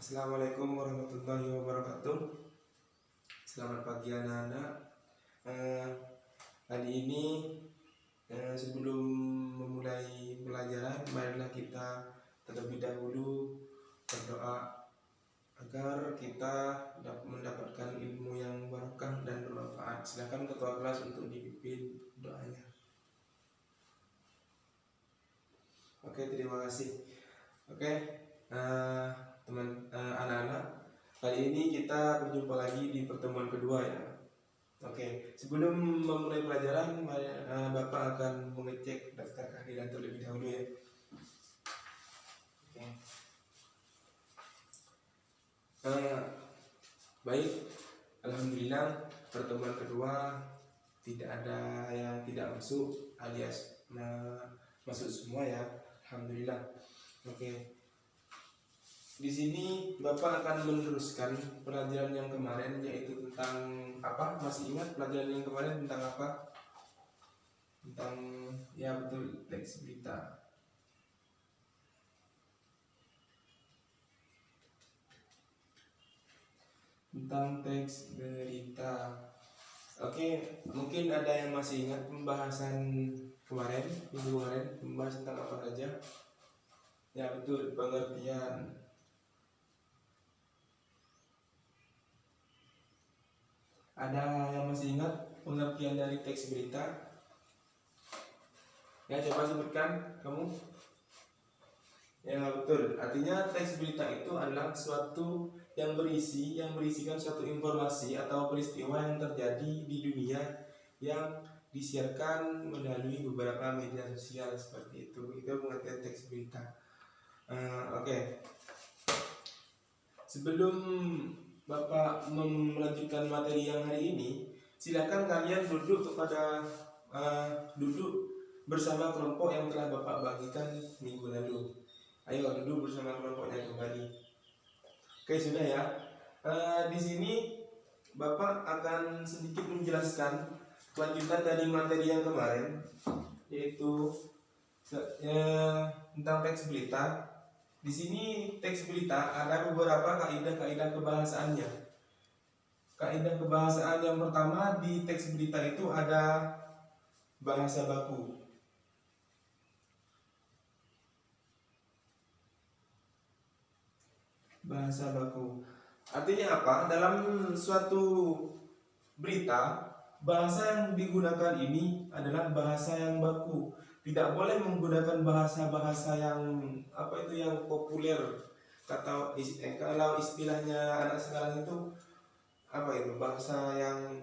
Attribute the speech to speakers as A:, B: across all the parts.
A: Assalamualaikum warahmatullahi wabarakatuh. Selamat pagi anak-anak. Hari ini sebelum memulai pelajaran, marilah kita terlebih dahulu berdoa agar kita mendapatkan ilmu yang barokah dan bermanfaat. Silakan ketua kelas untuk dipimpin doanya. Oke, terima kasih. Oke. Anak-anak, kali ini kita berjumpa lagi di pertemuan kedua ya. Oke, sebelum memulai pelajaran, Bapak akan mengecek daftar kehadiran terlebih dahulu ya. Oke. Baik, alhamdulillah pertemuan kedua tidak ada yang tidak masuk alias masuk semua ya, alhamdulillah. Oke. Di sini Bapak akan meneruskan pelajaran yang kemarin, yaitu tentang apa? Masih ingat pelajaran yang kemarin tentang apa? Tentang, ya betul, teks berita. Tentang teks berita. Oke, mungkin ada yang masih ingat pembahasan kemarin, minggu kemarin, membahas tentang apa saja? Ya betul, pengertian. Ada yang masih ingat pengertian dari teks berita? Ya, coba sebutkan kamu. Ya betul, artinya teks berita itu adalah suatu yang berisikan suatu informasi atau peristiwa yang terjadi di dunia yang disiarkan melalui beberapa media sosial seperti itu. Itu pengertian teks berita. Oke. Sebelum Bapak melanjutkan materi yang hari ini, silakan kalian duduk bersama kelompok yang telah Bapak bagikan minggu lalu. Ayo duduk bersama kelompoknya kembali. Oke, sudah ya. Di sini Bapak akan sedikit menjelaskan kelanjutan dari materi yang kemarin, yaitu tentang teks berita. Di sini teks berita ada beberapa kaidah-kaidah kebahasaannya. Kaidah kebahasaan yang pertama di teks berita itu ada bahasa baku. Bahasa baku. Artinya apa? Dalam suatu berita, bahasa yang digunakan ini adalah bahasa yang baku. Tidak boleh menggunakan bahasa-bahasa yang yang populer. Kalau istilahnya anak sekarang itu bahasa yang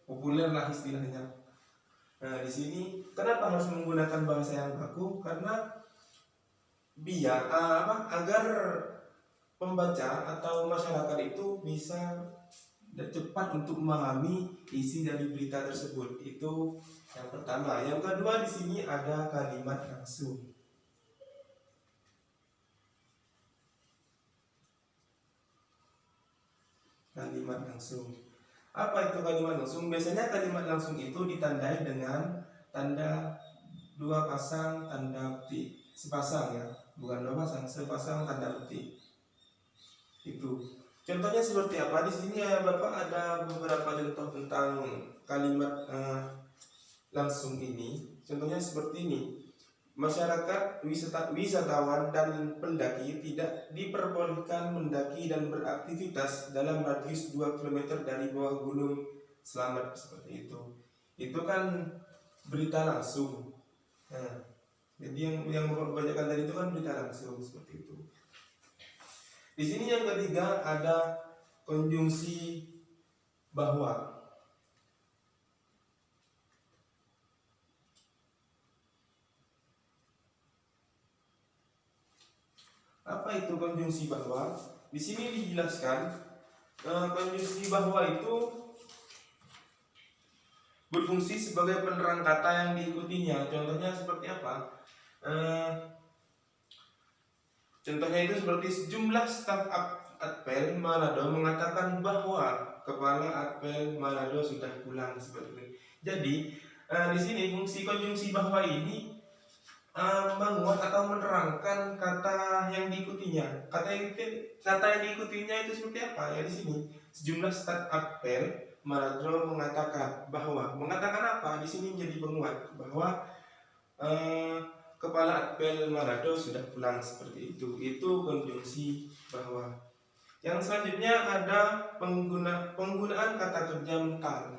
A: populer lah istilahnya. Nah, di sini kenapa harus menggunakan bahasa yang baku? Karena biar agar pembaca atau masyarakat itu bisa cepat untuk memahami isi dari berita tersebut. Itu yang pertama. Yang kedua, di sini ada kalimat langsung. Kalimat langsung. Apa itu kalimat langsung? Biasanya kalimat langsung itu ditandai dengan tanda dua pasang tanda petik. Sepasang ya, bukan dua pasang, sepasang tanda petik. Itu. Contohnya seperti apa? Di sini ya Bapak ada beberapa contoh tentang kalimat langsung ini. Contohnya seperti ini. Masyarakat, wisatawan dan pendaki tidak diperbolehkan mendaki dan beraktivitas dalam radius 2 km dari bawah gunung Slamet, seperti itu. Itu kan berita langsung. Nah, jadi yang Bapak bacakan tadi itu kan berita langsung seperti itu. Di sini yang ketiga ada konjungsi bahwa. Apa itu konjungsi bahwa? Di sini dijelaskan konjungsi bahwa itu berfungsi sebagai penerang kata yang diikutinya. Contohnya seperti apa? Contohnya itu seperti sejumlah staf Apel Manado mengatakan bahwa kepala Apel Manado sudah pulang, seperti itu. Jadi di sini fungsi konjungsi bahwa ini menguat atau menerangkan kata yang diikutinya. Kata yang diikutinya itu seperti apa? Ya di sini sejumlah staf apel Maradro mengatakan apa? Di sini menjadi penguat bahwa kepala apel Maradro sudah pulang, seperti itu. Itu konjungsi bahwa. Yang selanjutnya ada penggunaan kata kerja mental.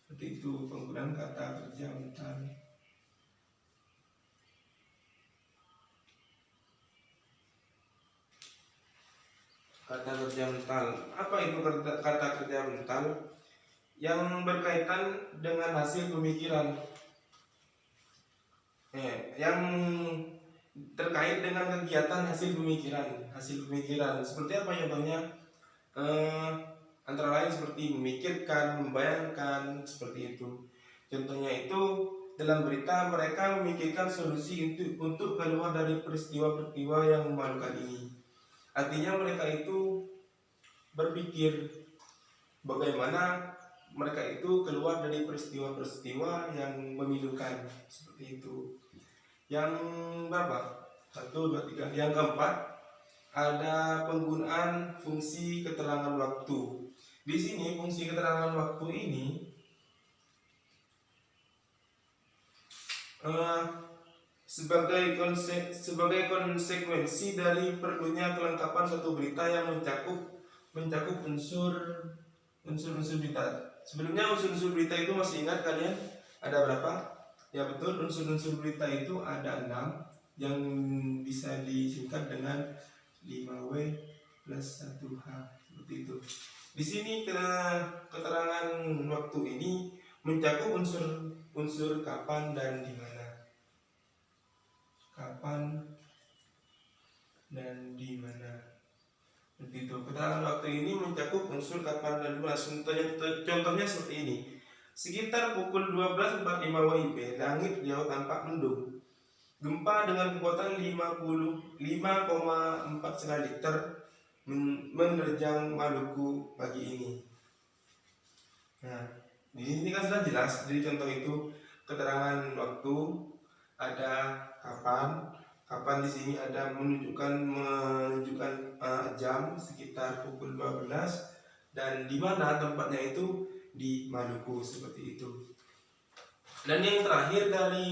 A: Seperti itu, penggunaan kata kerja mental. Kata kerja mental. Apa itu kata kerja mental? Yang berkaitan dengan hasil pemikiran. Yang terkait dengan kegiatan hasil pemikiran. Seperti apa contohnya? Antara lain seperti memikirkan, membayangkan, seperti itu. Contohnya itu dalam berita mereka memikirkan solusi untuk keluar dari peristiwa-peristiwa yang memalukan ini. Artinya mereka itu berpikir bagaimana mereka itu keluar dari peristiwa-peristiwa yang memilukan, seperti itu. Yang berapa? 1, 2, 3. Yang keempat ada penggunaan fungsi keterangan waktu. Di sini fungsi keterangan waktu ini sebagai konsekuensi dari perlunya kelengkapan suatu berita yang mencakup unsur-unsur berita. Sebelumnya unsur-unsur berita itu masih ingat kalian ada berapa? Ya betul, unsur-unsur berita itu ada 6 yang bisa disingkat dengan 5W plus 1H, seperti itu. Di sini keterangan waktu ini mencakup unsur kapan dan di mana. Kapan dan di mana. Seperti itu. Keterangan waktu ini mencakup unsur kapan dan di mana. Contohnya seperti ini. Sekitar pukul 12.45 WIB, langit Riau tampak mendung. Gempa dengan kekuatan 5,4 skala Richter menerjang Maluku pagi ini. Nah, di sini kan sudah jelas. Jadi contoh itu keterangan waktu, ada kapan di sini ada menunjukkan jam sekitar pukul 12, dan di mana tempatnya itu di Maluku, seperti itu. Dan yang terakhir dari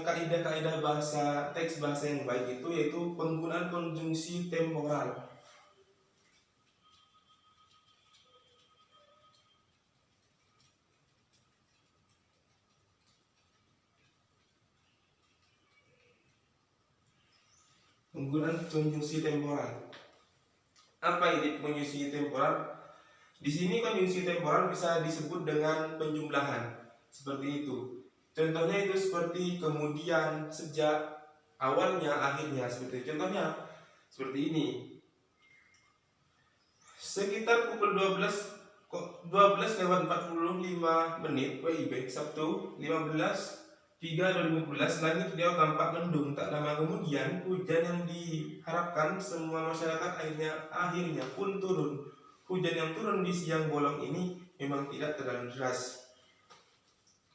A: kaidah-kaidah teks bahasa yang baik itu yaitu penggunaan konjungsi temporal. Penggunaan konjungsi temporal. Apa ini konjungsi temporal? Di sini konjungsi temporal bisa disebut dengan penjumlahan, seperti itu. Contohnya itu seperti kemudian, sejak, awalnya, akhirnya, seperti itu. Contohnya seperti ini. Sekitar pukul 12:45 WIB Sabtu 15/3/2012, langit Riau tampak mendung. Tak lama kemudian hujan yang diharapkan semua masyarakat akhirnya pun turun. Hujan yang turun di siang bolong ini memang tidak terlalu deras.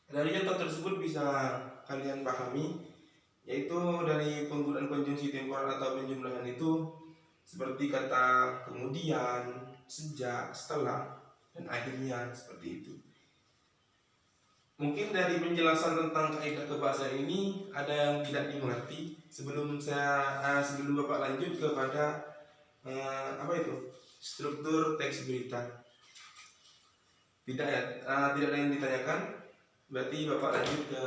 A: Dari contoh tersebut bisa kalian pahami, yaitu dari penggunaan konjungsi temporal atau penjumlahan itu seperti kata kemudian, sejak, setelah, dan akhirnya, seperti itu. Mungkin dari penjelasan tentang kaidah kebahasaan ini ada yang tidak dimengerti. Sebelum Bapak lanjut kepada struktur teks berita. Tidak ya, tidak ada yang ditanyakan. Berarti Bapak lanjut ke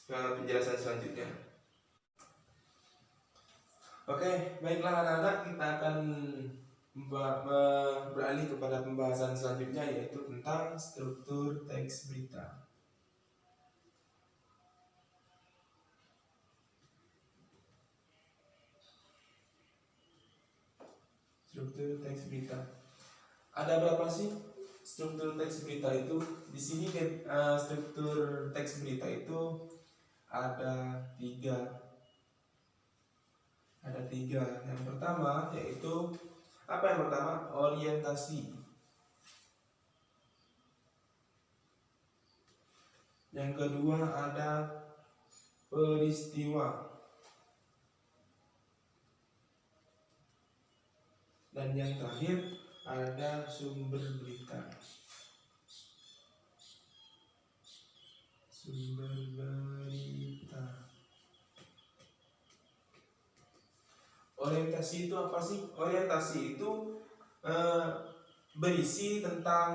A: penjelasan selanjutnya. Oke, baiklah anak-anak, kita akan beralih kepada pembahasan selanjutnya, yaitu tentang struktur teks berita. Struktur teks berita. Ada berapa sih struktur teks berita itu? Di sini struktur teks berita itu ada 3. Ada 3. Yang pertama yaitu orientasi. Yang kedua ada peristiwa. Dan yang terakhir ada sumber berita. Sumber berita. Orientasi itu apa sih? Orientasi itu berisi tentang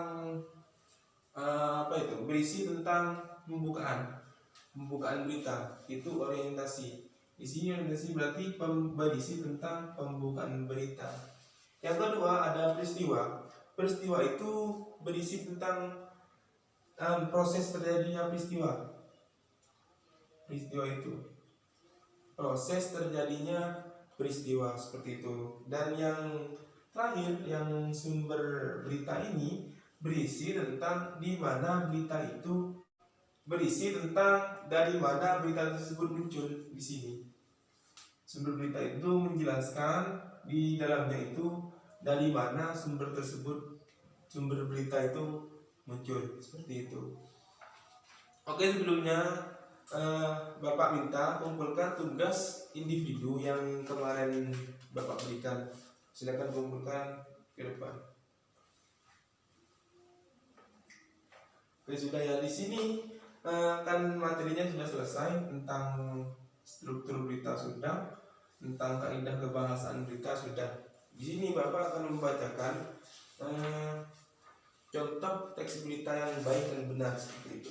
A: berisi tentang pembukaan berita. Itu orientasi. Di sini orientasi berarti berisi tentang pembukaan berita. Yang kedua ada peristiwa. Peristiwa itu berisi tentang proses terjadinya peristiwa. Peristiwa itu proses terjadinya peristiwa, seperti itu. Dan yang terakhir, yang sumber berita ini berisi tentang di mana berita itu berisi tentang dari mana berita tersebut muncul. Di sini sumber berita itu menjelaskan di dalamnya itu dari mana sumber berita itu muncul, seperti itu. Oke, sebelumnya Bapak minta kumpulkan tugas individu yang kemarin Bapak berikan. Silakan kumpulkan ke depan. Oke, sudah ya. Di sini kan materinya sudah selesai, tentang struktur berita sudah, tentang kaidah kebahasaan berita sudah. Di sini Bapak akan membacakan contoh teks berita yang baik dan benar, seperti itu.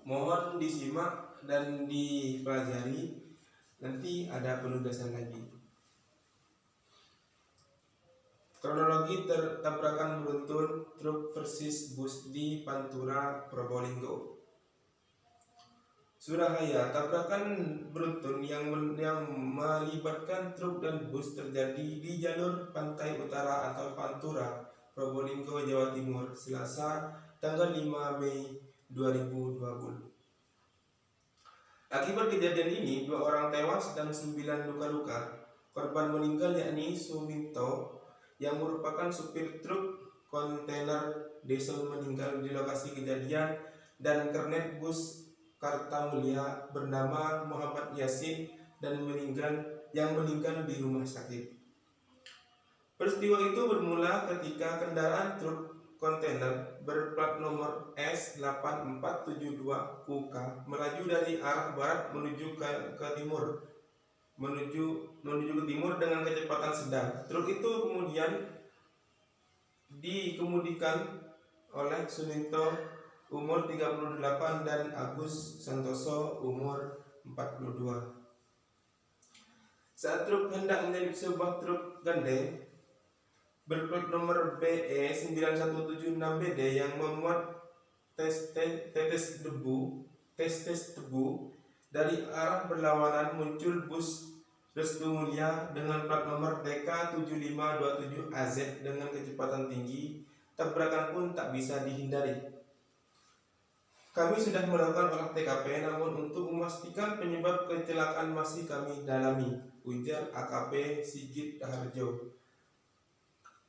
A: Mohon disimak dan dipelajari. Nanti ada penugasan lagi. Kronologi tabrakan beruntun truk versus bus di Pantura, Probolinggo. Surabaya, tabrakan beruntun yang melibatkan truk dan bus terjadi di jalur pantai utara atau Pantura, Probolinggo, Jawa Timur, Selasa, tanggal 5 Mei 2020. Akibat kejadian ini, 2 orang tewas dan 9 luka-luka. Korban meninggal yakni Suminto yang merupakan supir truk kontainer diesel meninggal di lokasi kejadian, dan kernet bus Kartamulya bernama Muhammad Yasin yang meninggal di rumah sakit. Peristiwa itu bermula ketika kendaraan truk kontainer berplat nomor S8472UK melaju dari arah barat menuju ke timur dengan kecepatan sedang. Truk itu kemudian dikemudikan oleh Suminto umur 38 dan Agus Santoso umur 42. Saat truk hendak menyalip sebuah truk gandeng berplat nomor BE9176BD yang memuat tetes debu dari arah berlawanan, muncul bus Restu Mulia dengan plat nomor TK7527AZ dengan kecepatan tinggi. Tabrakan pun tak bisa dihindari. Kami sudah melakukan olah TKP, namun untuk memastikan penyebab kecelakaan masih kami dalami, ujar AKP Sigit Raharjo,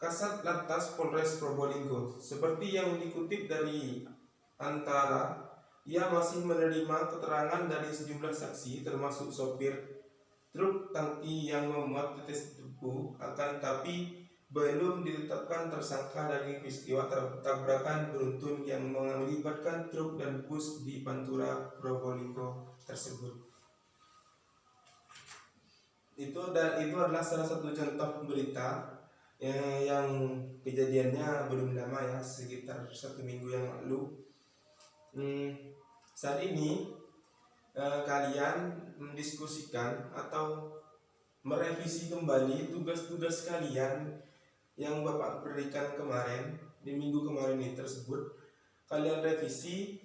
A: Kasat Lantas Polres Probolinggo. Seperti yang dikutip dari Antara, ia masih menerima keterangan dari sejumlah saksi termasuk sopir truk tangki yang memuat tetes debu, akan tapi belum ditetapkan tersangka dari peristiwa tabrakan beruntun yang melibatkan truk dan bus di Pantura, Probolinggo tersebut. Itu adalah salah satu contoh berita yang kejadiannya belum lama ya, sekitar 1 minggu yang lalu. Saat ini kalian mendiskusikan atau merevisi kembali tugas-tugas kalian yang Bapak berikan kemarin, di minggu kemarin ini tersebut. Kalian revisi,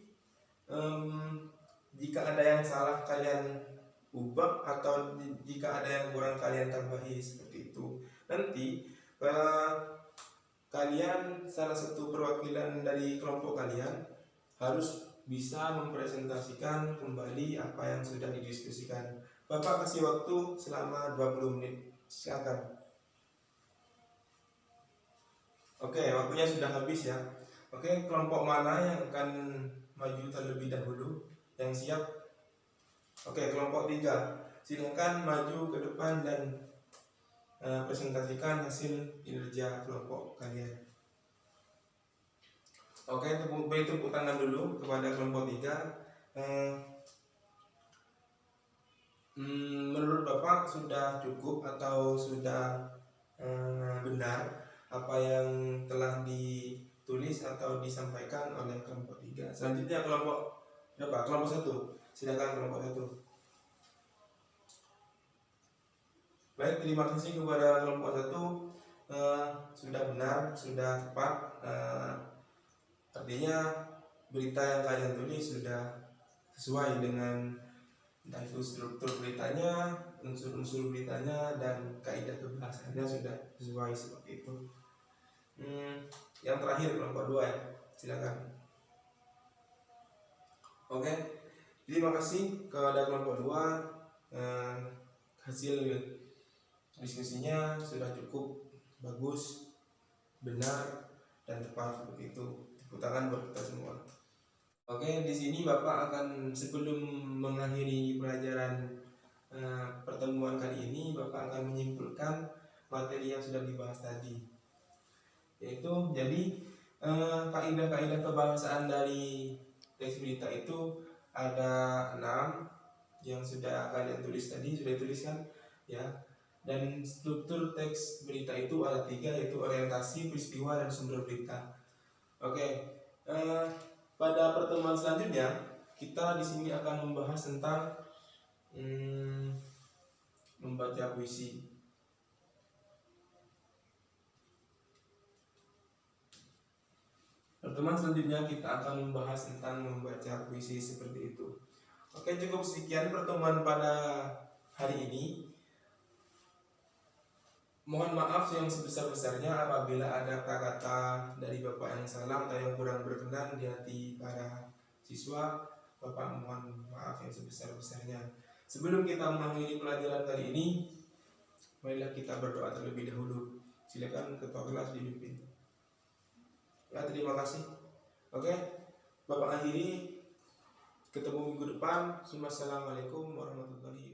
A: jika ada yang salah kalian ubah, atau jika ada yang kurang kalian tambahi, seperti itu. Nanti kalian, salah satu perwakilan dari kelompok kalian harus bisa mempresentasikan kembali apa yang sudah didiskusikan. Bapak kasih waktu selama 20 menit. Silakan. Oke, waktunya sudah habis ya. Oke, kelompok mana yang akan maju terlebih dahulu? yang siap? Oke, kelompok 3. Silakan maju ke depan dan presentasikan hasil kinerja kelompok kalian. Oke, beri tepuk tangan dulu kepada kelompok 3. Menurut Bapak sudah cukup atau sudah benar apa yang telah ditulis atau disampaikan oleh kelompok 3? Selanjutnya kelompok berapa? Kelompok 1. Silakan kelompok 1. Baik, terima kasih kepada kelompok 1. Sudah benar, sudah tepat. Artinya berita yang kalian tulis sudah sesuai dengan entah itu struktur beritanya, unsur-unsur beritanya, dan kaidah kebahasaannya sudah sesuai seperti itu. Yang terakhir kelompok 2 ya, silakan. Oke, terima kasih kepada kelompok 2. Hasil diskusinya sudah cukup bagus, benar, dan tepat seperti itu. Tepuk tangan buat kita semua. Oke, di sini Bapak akan, sebelum mengakhiri pelajaran pertemuan kali ini, Bapak akan menyimpulkan materi yang sudah dibahas tadi. Yaitu, jadi kaidah-kaidah kebahasaan dari teks berita itu ada 6 yang sudah kalian tulis tadi, sudah dituliskan ya. Dan struktur teks berita itu ada 3, yaitu orientasi, peristiwa, dan sumber berita. Oke, pada pertemuan selanjutnya kita di sini akan membahas tentang membaca puisi. Pertemuan selanjutnya kita akan membahas tentang membaca puisi seperti itu. Oke, cukup sekian pertemuan pada hari ini. Mohon maaf yang sebesar-besarnya apabila ada kata-kata dari Bapak yang salah atau yang kurang berkenan di hati para siswa. Bapak mohon maaf yang sebesar-besarnya. Sebelum kita mengakhiri pelajaran kali ini, marilah kita berdoa terlebih dahulu. Silakan ketua kelas dipimpin. Ya, terima kasih. Oke, Bapak akhiri. Ketemu minggu depan. Wassalamualaikum warahmatullahi wabarakatuh.